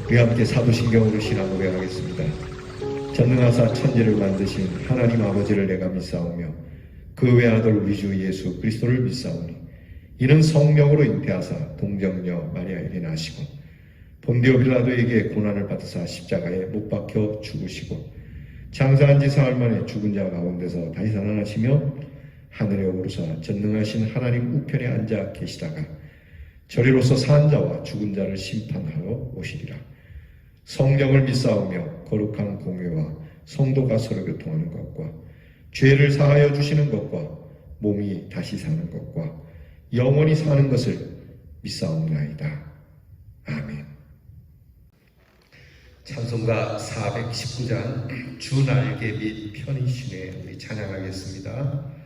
우리 함께 사도신경으로 신앙 고백하겠습니다. 전능하사 천지를 만드신 하나님 아버지를 내가 믿사오며 그 외아들 우리 주 예수 그리스도를 믿사오니 이는 성령으로 잉태하사 동정녀 마리아에게 나시고 본디오 빌라도에게 고난을 받으사 십자가에 못 박혀 죽으시고 장사한 지 사흘 만에 죽은 자 가운데서 다시 살아나시며 하늘에 오르사 전능하신 하나님 우편에 앉아 계시다가 저리로서 산 자와 죽은 자를 심판하러 오시리라. 성령을 믿사오며 거룩한 공회와 성도가 서로 교통하는 것과 죄를 사하여 주시는 것과 몸이 다시 사는 것과 영원히 사는 것을 믿사옵나이다. 아멘. 찬송가 419장 주 날개 및 편이시네 우리 찬양하겠습니다.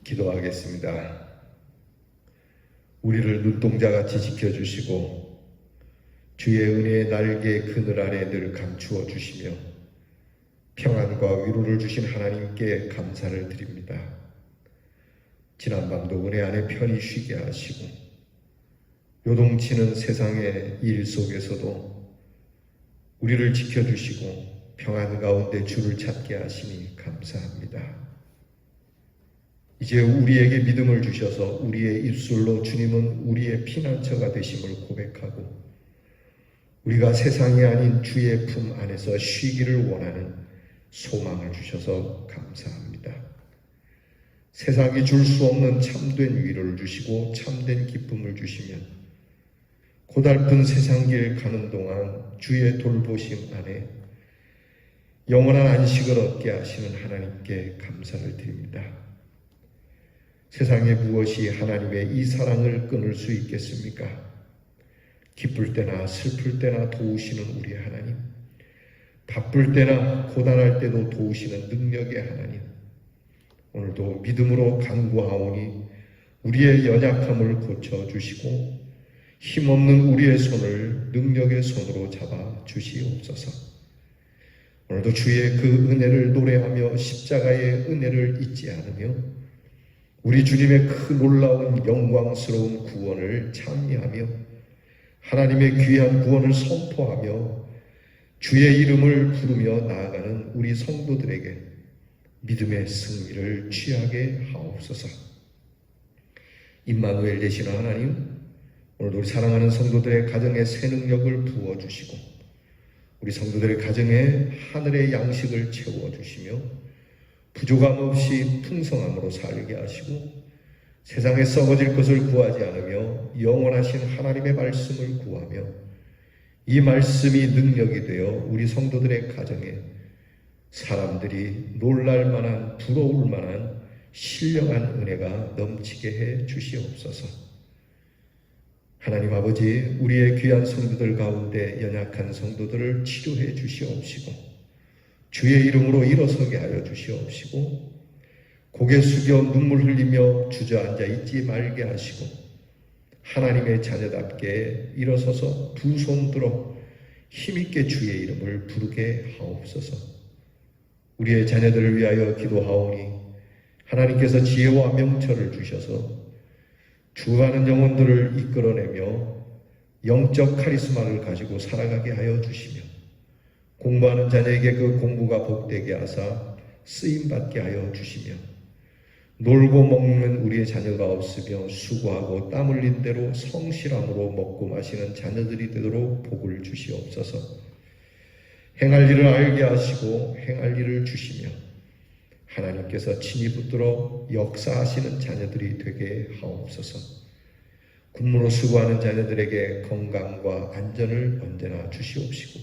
기도하겠습니다. 우리를 눈동자같이 지켜주시고 주의 은혜의 날개 그늘 아래 늘 감추어 주시며 평안과 위로를 주신 하나님께 감사를 드립니다. 지난밤도 은혜 안에 편히 쉬게 하시고 요동치는 세상의 일 속에서도 우리를 지켜주시고 평안 가운데 주를 찾게 하시니 감사합니다. 이제 우리에게 믿음을 주셔서 우리의 입술로 주님은 우리의 피난처가 되심을 고백하고 우리가 세상이 아닌 주의 품 안에서 쉬기를 원하는 소망을 주셔서 감사합니다. 세상이 줄 수 없는 참된 위로를 주시고 참된 기쁨을 주시면 고달픈 세상 길 가는 동안 주의 돌보심 안에 영원한 안식을 얻게 하시는 하나님께 감사를 드립니다. 세상에 무엇이 하나님의 이 사랑을 끊을 수 있겠습니까? 기쁠 때나 슬플 때나 도우시는 우리 하나님, 바쁠 때나 고단할 때도 도우시는 능력의 하나님, 오늘도 믿음으로 간구하오니 우리의 연약함을 고쳐주시고 힘없는 우리의 손을 능력의 손으로 잡아 주시옵소서. 오늘도 주의 그 은혜를 노래하며 십자가의 은혜를 잊지 않으며 우리 주님의 그 놀라운 영광스러운 구원을 찬미하며 하나님의 귀한 구원을 선포하며 주의 이름을 부르며 나아가는 우리 성도들에게 믿음의 승리를 취하게 하옵소서. 임마누엘 되시는 하나님, 오늘도 우리 사랑하는 성도들의 가정에 새 능력을 부어주시고 우리 성도들의 가정에 하늘의 양식을 채워주시며 부족함 없이 풍성함으로 살게 하시고 세상에 썩어질 것을 구하지 않으며 영원하신 하나님의 말씀을 구하며 이 말씀이 능력이 되어 우리 성도들의 가정에 사람들이 놀랄 만한 부러울 만한 신령한 은혜가 넘치게 해 주시옵소서. 하나님 아버지, 우리의 귀한 성도들 가운데 연약한 성도들을 치료해 주시옵시고 주의 이름으로 일어서게 하여 주시옵시고 고개 숙여 눈물 흘리며 주저앉아 있지 말게 하시고 하나님의 자녀답게 일어서서 두 손 들어 힘있게 주의 이름을 부르게 하옵소서. 우리의 자녀들을 위하여 기도하오니 하나님께서 지혜와 명철을 주셔서 죽어가는 영혼들을 이끌어내며 영적 카리스마를 가지고 살아가게 하여 주시며 공부하는 자녀에게 그 공부가 복되게 하사 쓰임받게 하여 주시며 놀고 먹는 우리의 자녀가 없으며 수고하고 땀 흘린 대로 성실함으로 먹고 마시는 자녀들이 되도록 복을 주시옵소서. 행할 일을 알게 하시고 행할 일을 주시며 하나님께서 친히 붙들어 역사하시는 자녀들이 되게 하옵소서. 군무로 수고하는 자녀들에게 건강과 안전을 언제나 주시옵시고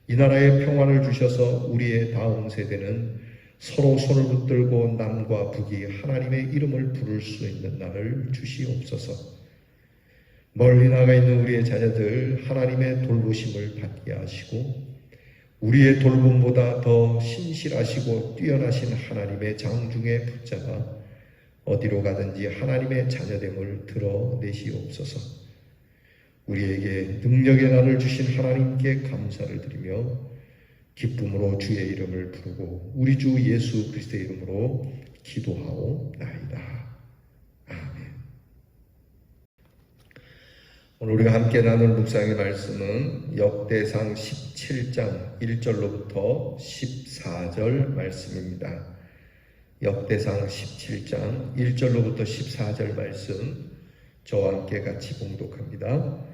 이 나라의 평안을 주셔서 우리의 다음 세대는 서로 손을 붙들고 남과 북이 하나님의 이름을 부를 수 있는 날을 주시옵소서. 멀리 나가 있는 우리의 자녀들 하나님의 돌보심을 받게 하시고 우리의 돌봄보다 더 신실하시고 뛰어나신 하나님의 장중에 붙잡아 어디로 가든지 하나님의 자녀됨을 드러내시옵소서. 우리에게 능력의 날을 주신 하나님께 감사를 드리며 기쁨으로 주의 이름을 부르고 우리 주 예수 그리스도의 이름으로 기도하오나이다. 아멘. 오늘 우리가 함께 나눌 묵상의 말씀은 역대상 17장 1절로부터 14절 말씀입니다. 역대상 17장 1절로부터 14절 말씀 저와 함께 같이 봉독합니다.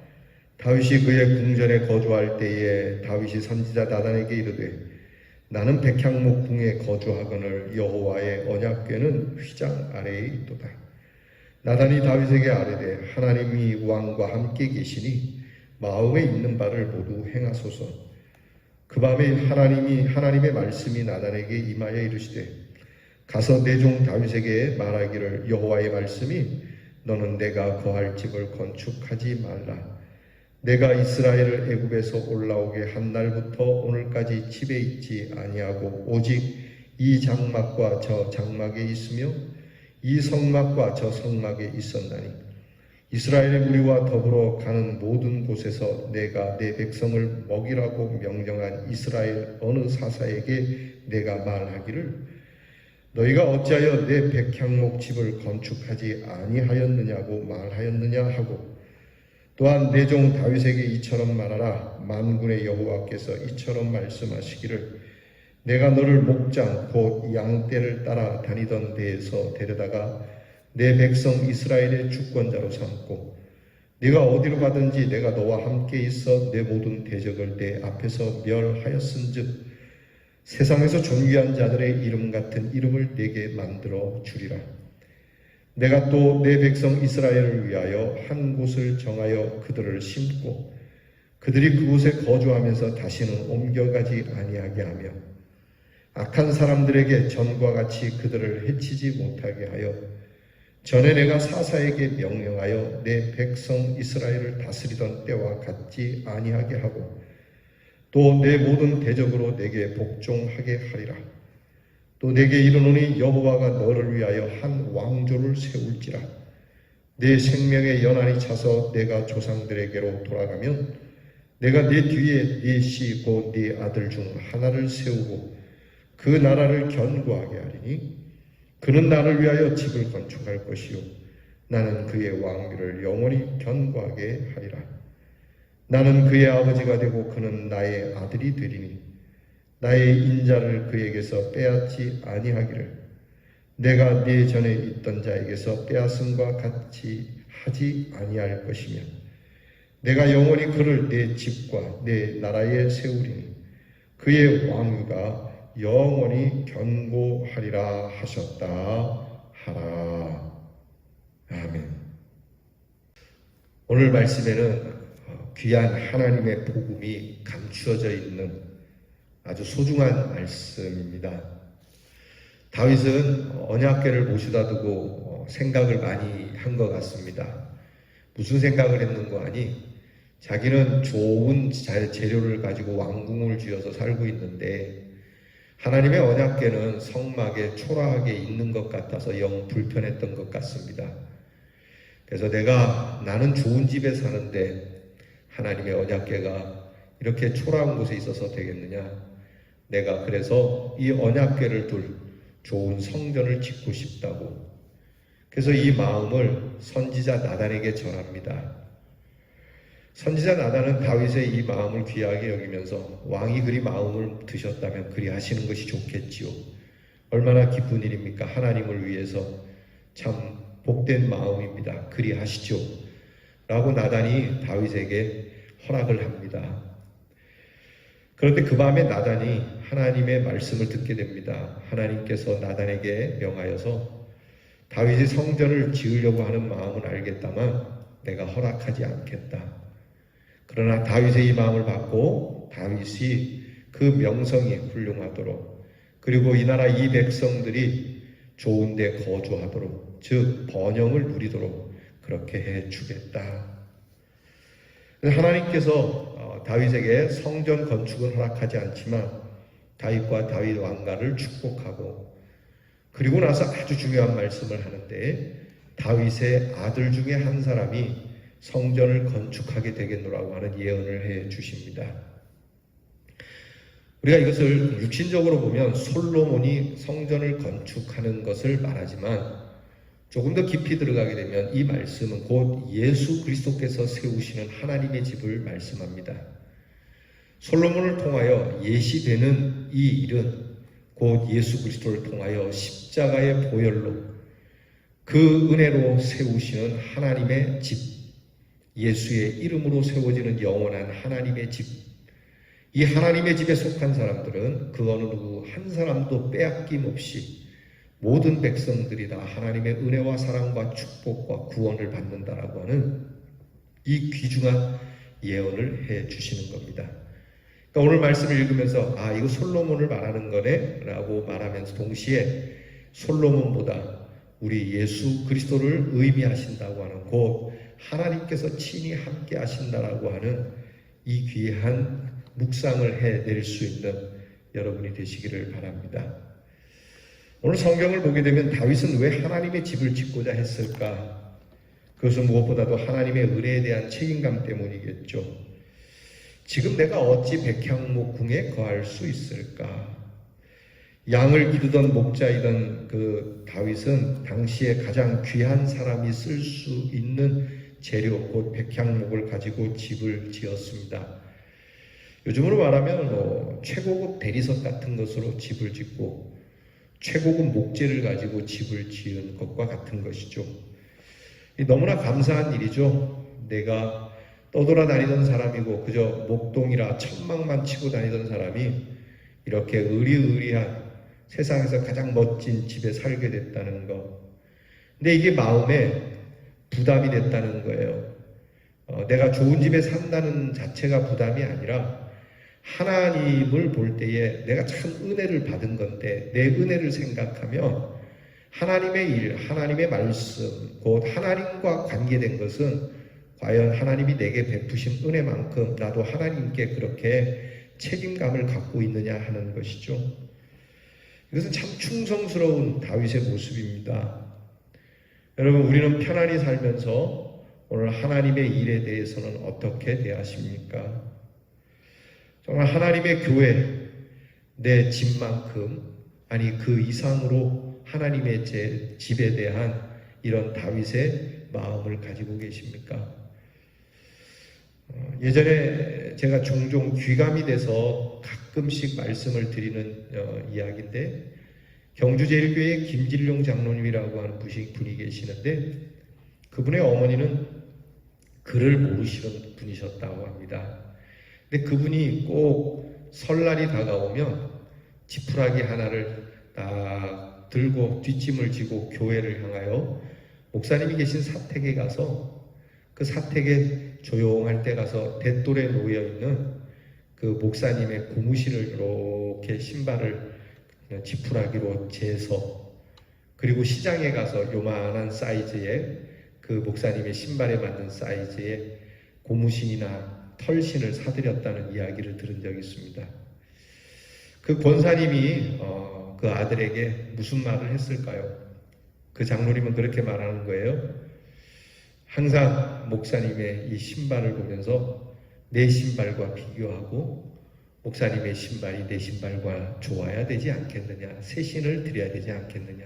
다윗이 그의 궁전에 거주할 때에 다윗이 선지자 나단에게 이르되 나는 백향목 궁에 거주하거늘 여호와의 언약궤는 휘장 아래에 있도다. 나단이 다윗에게 아뢰되 하나님이 왕과 함께 계시니 마음에 있는 바를 모두 행하소서. 그 밤에 하나님의 말씀이 나단에게 임하여 이르시되 가서 내 종 다윗에게 말하기를 여호와의 말씀이 너는 내가 거할 집을 건축하지 말라. 내가 이스라엘을 애굽에서 올라오게 한 날부터 오늘까지 집에 있지 아니하고 오직 이 장막과 저 장막에 있으며 이 성막과 저 성막에 있었나니 이스라엘의 무리와 더불어 가는 모든 곳에서 내가 내 백성을 먹이라고 명령한 이스라엘 어느 사사에게 내가 말하기를 너희가 어찌하여 내 백향목 집을 건축하지 아니하였느냐고 말하였느냐 하고 또한 내 종 다윗에게 이처럼 말하라. 만군의 여호와께서 이처럼 말씀하시기를 내가 너를 목장 곧 양떼를 따라 다니던 데에서 데려다가 내 백성 이스라엘의 주권자로 삼고 네가 어디로 가든지 내가 너와 함께 있어 내 모든 대적을 내 앞에서 멸하였은즉 세상에서 존귀한 자들의 이름 같은 이름을 내게 만들어 주리라. 내가 또 내 백성 이스라엘을 위하여 한 곳을 정하여 그들을 심고 그들이 그곳에 거주하면서 다시는 옮겨가지 아니하게 하며 악한 사람들에게 전과 같이 그들을 해치지 못하게 하여 전에 내가 사사에게 명령하여 내 백성 이스라엘을 다스리던 때와 같지 아니하게 하고 또 내 모든 대적으로 내게 복종하게 하리라. 또 내게 이르노니 여호와가 너를 위하여 한 왕조를 세울지라. 내 생명의 연한이 차서 내가 조상들에게로 돌아가면 내가 내 뒤에 네 씨 곧 네 아들 중 하나를 세우고 그 나라를 견고하게 하리니 그는 나를 위하여 집을 건축할 것이요 나는 그의 왕위를 영원히 견고하게 하리라. 나는 그의 아버지가 되고 그는 나의 아들이 되리니 나의 인자를 그에게서 빼앗지 아니하기를 내가 네 전에 있던 자에게서 빼앗음과 같이 하지 아니할 것이며 내가 영원히 그를 내 집과 내 나라에 세우리니 그의 왕위가 영원히 견고하리라 하셨다 하라. 아멘. 오늘 말씀에는 귀한 하나님의 복음이 감추어져 있는 아주 소중한 말씀입니다. 다윗은 언약궤를 모셔다 두고 생각을 많이 한 것 같습니다. 무슨 생각을 했는가 하니 자기는 좋은 재료를 가지고 왕궁을 지어서 살고 있는데 하나님의 언약궤는 성막에 초라하게 있는 것 같아서 영 불편했던 것 같습니다. 그래서 나는 좋은 집에 사는데 하나님의 언약궤가 이렇게 초라한 곳에 있어서 되겠느냐? 내가 그래서 이 언약궤를 둘 좋은 성전을 짓고 싶다고. 그래서 이 마음을 선지자 나단에게 전합니다. 선지자 나단은 다윗의 이 마음을 귀하게 여기면서 왕이 그리 마음을 드셨다면 그리 하시는 것이 좋겠지요. 얼마나 기쁜 일입니까? 하나님을 위해서 참 복된 마음입니다. 그리 하시죠. 라고 나단이 다윗에게 허락을 합니다. 그런데 그 밤에 나단이 하나님의 말씀을 듣게 됩니다. 하나님께서 나단에게 명하여서 다윗이 성전을 지으려고 하는 마음은 알겠다만 내가 허락하지 않겠다. 그러나 다윗의 이 마음을 받고 다윗이 그 명성이 훌륭하도록 그리고 이 나라 이 백성들이 좋은 데 거주하도록 즉 번영을 누리도록 그렇게 해주겠다. 하나님께서 다윗에게 성전 건축은 허락하지 않지만 다윗과 다윗 왕가를 축복하고 그리고 나서 아주 중요한 말씀을 하는데 다윗의 아들 중에 한 사람이 성전을 건축하게 되겠노라고 하는 예언을 해 주십니다. 우리가 이것을 육신적으로 보면 솔로몬이 성전을 건축하는 것을 말하지만 조금 더 깊이 들어가게 되면 이 말씀은 곧 예수 그리스도께서 세우시는 하나님의 집을 말씀합니다. 솔로몬을 통하여 예시되는 이 일은 곧 예수 그리스도를 통하여 십자가의 보혈로 그 은혜로 세우시는 하나님의 집, 예수의 이름으로 세워지는 영원한 하나님의 집, 이 하나님의 집에 속한 사람들은 그 어느 누구 한 사람도 빼앗김 없이 모든 백성들이 다 하나님의 은혜와 사랑과 축복과 구원을 받는다라고 하는 이 귀중한 예언을 해 주시는 겁니다. 그러니까 오늘 말씀을 읽으면서 이거 솔로몬을 말하는 거네 라고 말하면서 동시에 솔로몬보다 우리 예수 그리스도를 의미하신다고 하는 곧 하나님께서 친히 함께 하신다라고 하는 이 귀한 묵상을 해낼 수 있는 여러분이 되시기를 바랍니다. 오늘 성경을 보게 되면 다윗은 왜 하나님의 집을 짓고자 했을까? 그것은 무엇보다도 하나님의 은혜에 대한 책임감 때문이겠죠. 지금 내가 어찌 백향목궁에 거할 수 있을까? 양을 기르던 목자이던 그 다윗은 당시에 가장 귀한 사람이 쓸 수 있는 재료 곧 백향목을 가지고 집을 지었습니다. 요즘으로 말하면 최고급 대리석 같은 것으로 집을 짓고 최고급 목재를 가지고 집을 지은 것과 같은 것이죠. 너무나 감사한 일이죠. 내가 떠돌아다니던 사람이고 그저 목동이라 천막만 치고 다니던 사람이 이렇게 의리의리한 세상에서 가장 멋진 집에 살게 됐다는 것. 근데 이게 마음에 부담이 됐다는 거예요. 내가 좋은 집에 산다는 자체가 부담이 아니라 하나님을 볼 때에 내가 참 은혜를 받은 건데 내 은혜를 생각하면 하나님의 일, 하나님의 말씀, 곧 하나님과 관계된 것은 과연 하나님이 내게 베푸신 은혜만큼 나도 하나님께 그렇게 책임감을 갖고 있느냐 하는 것이죠. 이것은 참 충성스러운 다윗의 모습입니다. 여러분, 우리는 편안히 살면서 오늘 하나님의 일에 대해서는 어떻게 대하십니까? 정말 하나님의 교회, 내 집만큼 아니 그 이상으로 하나님의 제 집에 대한 이런 다윗의 마음을 가지고 계십니까? 예전에 제가 종종 귀감이 돼서 가끔씩 말씀을 드리는 이야기인데 경주제일교회 김진룡 장로님이라고 하는 분이 계시는데 그분의 어머니는 글을 모르시는 분이셨다고 합니다. 근데 그분이 꼭 설날이 다가오면 지푸라기 하나를 딱 들고 뒷짐을 지고 교회를 향하여 목사님이 계신 사택에 가서 그 사택에 조용할 때 가서 대돌에 놓여있는 그 목사님의 고무신을 이렇게 신발을 지푸라기로 재서 그리고 시장에 가서 요만한 사이즈의 그 목사님의 신발에 맞는 사이즈의 고무신이나 털신을 사드렸다는 이야기를 들은 적이 있습니다. 그 권사님이 그 아들에게 무슨 말을 했을까요? 그 장로님은 그렇게 말하는 거예요. 항상 목사님의 이 신발을 보면서 내 신발과 비교하고 목사님의 신발이 내 신발과 좋아야 되지 않겠느냐, 새 신을 드려야 되지 않겠느냐.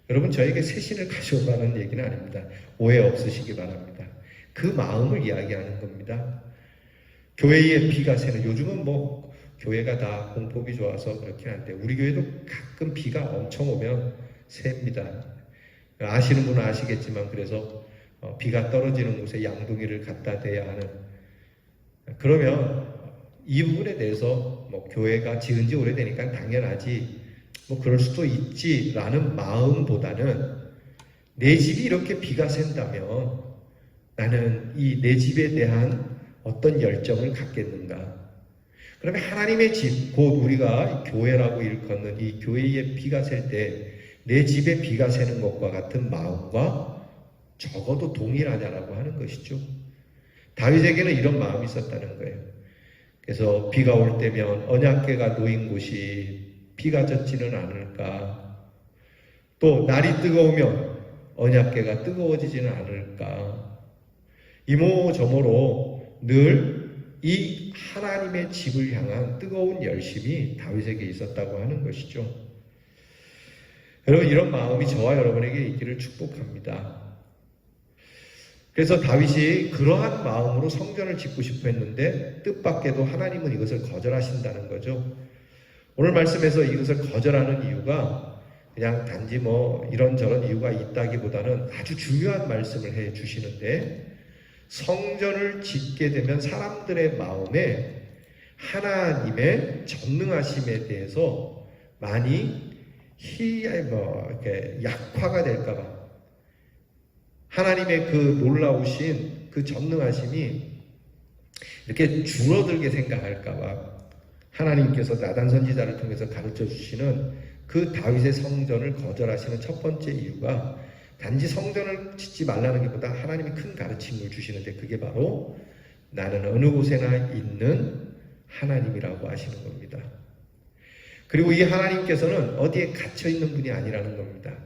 여러분, 저에게 새 신을 가져오라는 얘기는 아닙니다. 오해 없으시기 바랍니다. 그 마음을 이야기하는 겁니다. 교회에 비가 새는, 요즘은 교회가 다 공법이 좋아서 그렇긴 한데 우리 교회도 가끔 비가 엄청 오면 셉니다. 아시는 분은 아시겠지만 그래서 비가 떨어지는 곳에 양동이를 갖다 대야 하는, 그러면 이 부분에 대해서 교회가 지은 지 오래되니까 당연하지 그럴 수도 있지 라는 마음보다는 내 집이 이렇게 비가 샌다면 나는 이 내 집에 대한 어떤 열정을 갖겠는가. 그러면 하나님의 집, 곧 우리가 교회라고 일컫는 이 교회에 비가 셀 때 내 집에 비가 새는 것과 같은 마음과 적어도 동일하냐라고 하는 것이죠. 다윗에게는 이런 마음이 있었다는 거예요. 그래서 비가 올 때면 언약궤가 놓인 곳이 비가 젖지는 않을까, 또 날이 뜨거우면 언약궤가 뜨거워지지는 않을까, 이모저모로 늘 이 하나님의 집을 향한 뜨거운 열심이 다윗에게 있었다고 하는 것이죠. 여러분, 이런 마음이 저와 여러분에게 있기를 축복합니다. 그래서 다윗이 그러한 마음으로 성전을 짓고 싶어 했는데 뜻밖에도 하나님은 이것을 거절하신다는 거죠. 오늘 말씀에서 이것을 거절하는 이유가 그냥 단지 이런저런 이유가 있다기보다는 아주 중요한 말씀을 해 주시는데, 성전을 짓게 되면 사람들의 마음에 하나님의 전능하심에 대해서 많이 이렇게 약화가 될까봐, 하나님의 그 놀라우신 그 전능하심이 이렇게 줄어들게 생각할까봐 하나님께서 나단 선지자를 통해서 가르쳐 주시는 그 다윗의 성전을 거절하시는 첫 번째 이유가 단지 성전을 짓지 말라는 것보다 하나님이 큰 가르침을 주시는데, 그게 바로 나는 어느 곳에나 있는 하나님이라고 하시는 겁니다. 그리고 이 하나님께서는 어디에 갇혀 있는 분이 아니라는 겁니다.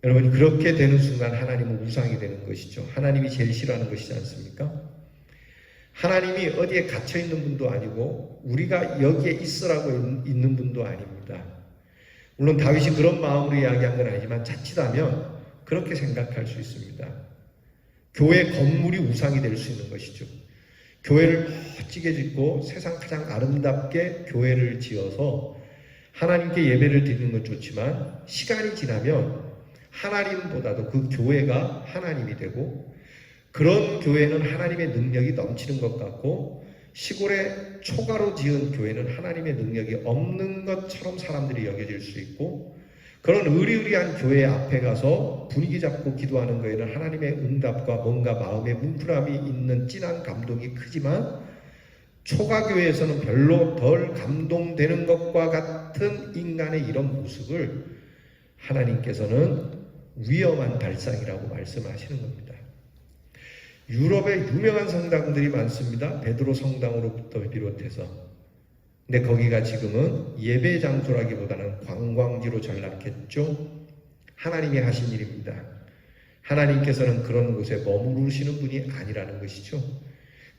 여러분, 그렇게 되는 순간 하나님은 우상이 되는 것이죠. 하나님이 제일 싫어하는 것이지 않습니까? 하나님이 어디에 갇혀 있는 분도 아니고 우리가 여기에 있으라고 있는 분도 아닙니다. 물론 다윗이 그런 마음으로 이야기한 건 아니지만 자칫하면 그렇게 생각할 수 있습니다. 교회 건물이 우상이 될 수 있는 것이죠. 교회를 멋지게 짓고 세상 가장 아름답게 교회를 지어서 하나님께 예배를 드리는 건 좋지만 시간이 지나면 하나님보다도 그 교회가 하나님이 되고 그런 교회는 하나님의 능력이 넘치는 것 같고 시골에 초가로 지은 교회는 하나님의 능력이 없는 것처럼 사람들이 여겨질 수 있고 그런 의리의리한 교회 앞에 가서 분위기 잡고 기도하는 거에는 하나님의 응답과 뭔가 마음의 뭉클함이 있는 진한 감동이 크지만 초가교회에서는 별로 덜 감동되는 것과 같은 인간의 이런 모습을 하나님께서는 위험한 발상이라고 말씀하시는 겁니다. 유럽에 유명한 성당들이 많습니다. 베드로 성당으로부터 비롯해서. 근데 거기가 지금은 예배 장소라기보다는 관광지로 전락했죠. 하나님이 하신 일입니다. 하나님께서는 그런 곳에 머무르시는 분이 아니라는 것이죠.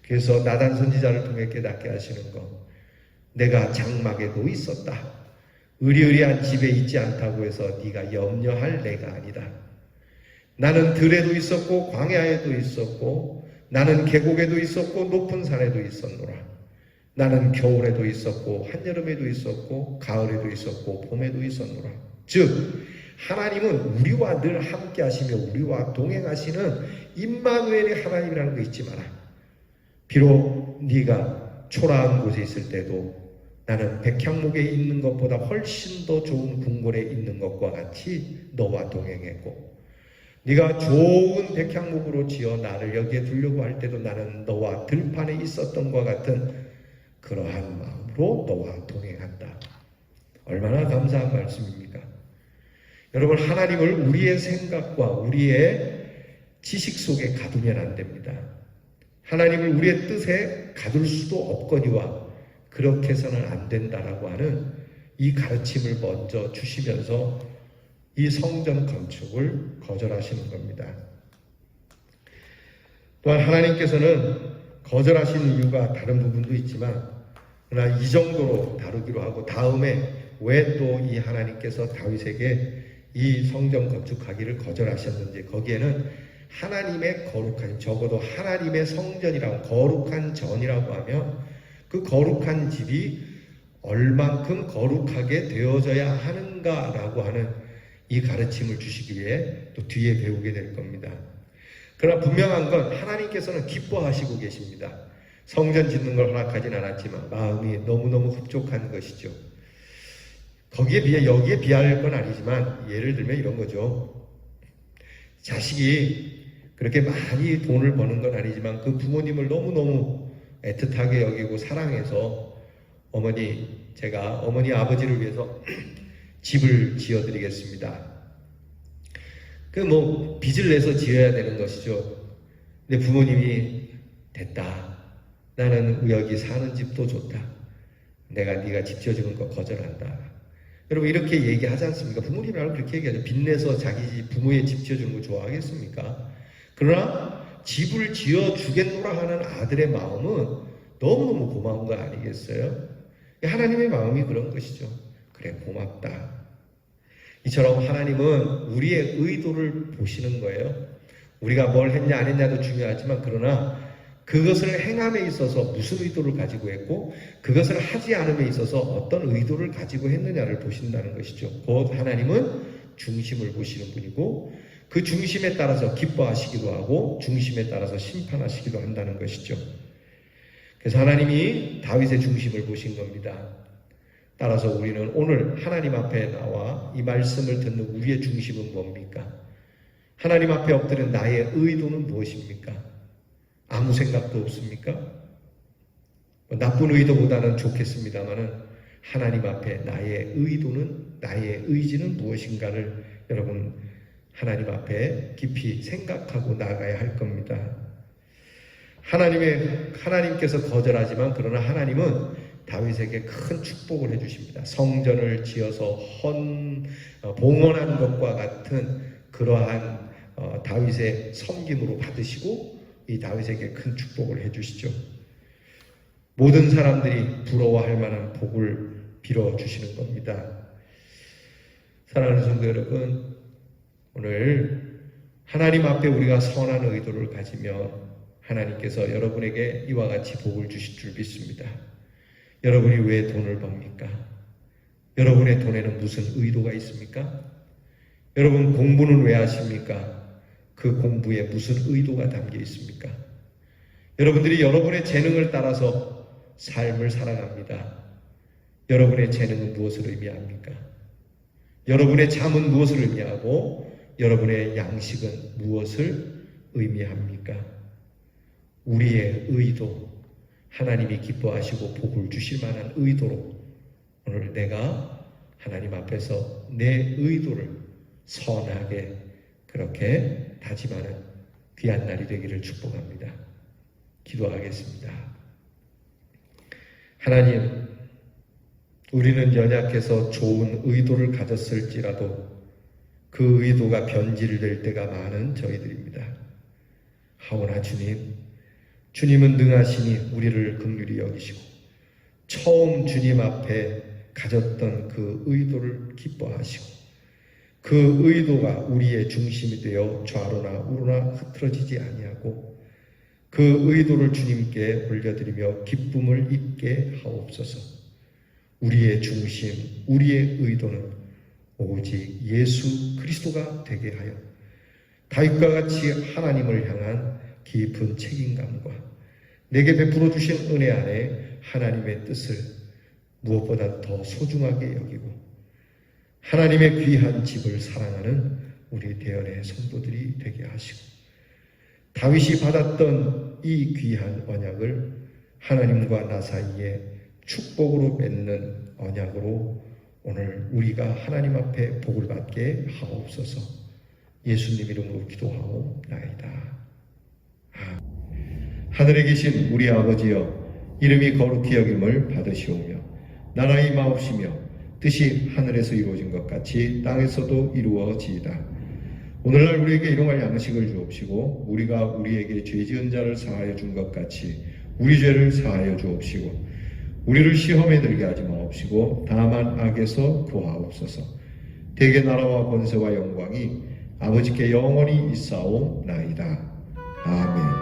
그래서 나단 선지자를 통해 깨닫게 하시는 것. 내가 장막에 놓여 있었다. 의리의리한 집에 있지 않다고 해서 네가 염려할 내가 아니다. 나는 들에도 있었고 광야에도 있었고 나는 계곡에도 있었고 높은 산에도 있었노라. 나는 겨울에도 있었고 한여름에도 있었고 가을에도 있었고 봄에도 있었노라. 즉 하나님은 우리와 늘 함께 하시며 우리와 동행하시는 임마누엘의 하나님이라는 거 잊지 마라. 비록 네가 초라한 곳에 있을 때도 나는 백향목에 있는 것보다 훨씬 더 좋은 궁궐에 있는 것과 같이 너와 동행했고 네가 좋은 백향목으로 지어 나를 여기에 두려고 할 때도 나는 너와 들판에 있었던 것과 같은 그러한 마음으로 너와 동행한다. 얼마나 감사한 말씀입니까? 여러분 하나님을 우리의 생각과 우리의 지식 속에 가두면 안 됩니다. 하나님을 우리의 뜻에 가둘 수도 없거니와 그렇게 해서는 안 된다라고 하는 이 가르침을 먼저 주시면서 이 성전 건축을 거절하시는 겁니다. 또한 하나님께서는 거절하시는 이유가 다른 부분도 있지만 그러나 이 정도로 다루기로 하고 다음에 왜 또 이 하나님께서 다윗에게 이 성전 건축하기를 거절하셨는지 거기에는 하나님의 거룩한 적어도 하나님의 성전이라고 거룩한 전이라고 하면 그 거룩한 집이 얼만큼 거룩하게 되어져야 하는가라고 하는 이 가르침을 주시기 위해 또 뒤에 배우게 될 겁니다. 그러나 분명한 건 하나님께서는 기뻐하시고 계십니다. 성전 짓는 걸 허락하진 않았지만 마음이 너무너무 흡족한 것이죠. 거기에 비해 여기에 비할 건 아니지만 예를 들면 이런 거죠. 자식이 그렇게 많이 돈을 버는 건 아니지만 그 부모님을 너무너무 애틋하게 여기고 사랑해서 제가 어머니 아버지를 위해서 집을 지어드리겠습니다. 빚을 내서 지어야 되는 것이죠. 근데 부모님이 됐다. 나는 여기 사는 집도 좋다. 네가 집 지어주는 거 거절한다. 여러분 이렇게 얘기하지 않습니까? 부모님이라고 그렇게 얘기하죠. 빚내서 자기 집, 부모의 집 지어주는 거 좋아하겠습니까? 그러나 집을 지어주겠노라 하는 아들의 마음은 너무너무 고마운 거 아니겠어요? 하나님의 마음이 그런 것이죠. 그래 고맙다. 이처럼 하나님은 우리의 의도를 보시는 거예요. 우리가 뭘 했냐 안 했냐도 중요하지만 그러나 그것을 행함에 있어서 무슨 의도를 가지고 했고 그것을 하지 않음에 있어서 어떤 의도를 가지고 했느냐를 보신다는 것이죠. 곧 하나님은 중심을 보시는 분이고 그 중심에 따라서 기뻐하시기도 하고 중심에 따라서 심판하시기도 한다는 것이죠. 그래서 하나님이 다윗의 중심을 보신 겁니다. 따라서 우리는 오늘 하나님 앞에 나와 이 말씀을 듣는 우리의 중심은 뭡니까? 하나님 앞에 엎드린 나의 의도는 무엇입니까? 아무 생각도 없습니까? 나쁜 의도보다는 좋겠습니다마는 하나님 앞에 나의 의도는, 나의 의지는 무엇인가를 여러분 하나님 앞에 깊이 생각하고 나아가야 할 겁니다. 하나님께서 거절하지만 그러나 하나님은 다윗에게 큰 축복을 해주십니다. 성전을 지어서 봉헌한 것과 같은 그러한 다윗의 섬김으로 받으시고 이 다윗에게 큰 축복을 해주시죠. 모든 사람들이 부러워할 만한 복을 빌어주시는 겁니다. 사랑하는 성도 여러분, 오늘 하나님 앞에 우리가 선한 의도를 가지면 하나님께서 여러분에게 이와 같이 복을 주실 줄 믿습니다. 여러분이 왜 돈을 법니까? 여러분의 돈에는 무슨 의도가 있습니까? 여러분 공부는 왜 하십니까? 그 공부에 무슨 의도가 담겨 있습니까? 여러분들이 여러분의 재능을 따라서 삶을 살아갑니다. 여러분의 재능은 무엇을 의미합니까? 여러분의 잠은 무엇을 의미하고 여러분의 양식은 무엇을 의미합니까? 우리의 의도, 하나님이 기뻐하시고 복을 주실 만한 의도로 오늘 내가 하나님 앞에서 내 의도를 선하게 그렇게 다짐하는 귀한 날이 되기를 축복합니다. 기도하겠습니다. 하나님, 우리는 연약해서 좋은 의도를 가졌을지라도 그 의도가 변질될 때가 많은 저희들입니다. 하오나 주님, 주님은 능하시니 우리를 긍휼히 여기시고 처음 주님 앞에 가졌던 그 의도를 기뻐하시고 그 의도가 우리의 중심이 되어 좌로나 우로나 흐트러지지 아니하고 그 의도를 주님께 올려드리며 기쁨을 입게 하옵소서. 우리의 중심, 우리의 의도는 오직 예수 그리스도가 되게 하여 다윗과 같이 하나님을 향한 깊은 책임감과 내게 베풀어 주신 은혜 안에 하나님의 뜻을 무엇보다 더 소중하게 여기고 하나님의 귀한 집을 사랑하는 우리 대연의 성도들이 되게 하시고 다윗이 받았던 이 귀한 언약을 하나님과 나 사이에 축복으로 맺는 언약으로 오늘 우리가 하나님 앞에 복을 받게 하옵소서. 예수님 이름으로 기도하옵나이다. 하늘에 계신 우리 아버지여, 이름이 거룩히 여김을 받으시오며 나라의 마옵시며 뜻이 하늘에서 이루어진 것 같이 땅에서도 이루어지이다. 오늘날 우리에게 일용할 양식을 주옵시고 우리가 우리에게 죄 지은 자를 사하여 준 것 같이 우리 죄를 사하여 주옵시고 우리를 시험에 들게 하지 마옵시고 다만 악에서 구하옵소서. 대개 나라와 권세와 영광이 아버지께 영원히 있사옵나이다. 아멘.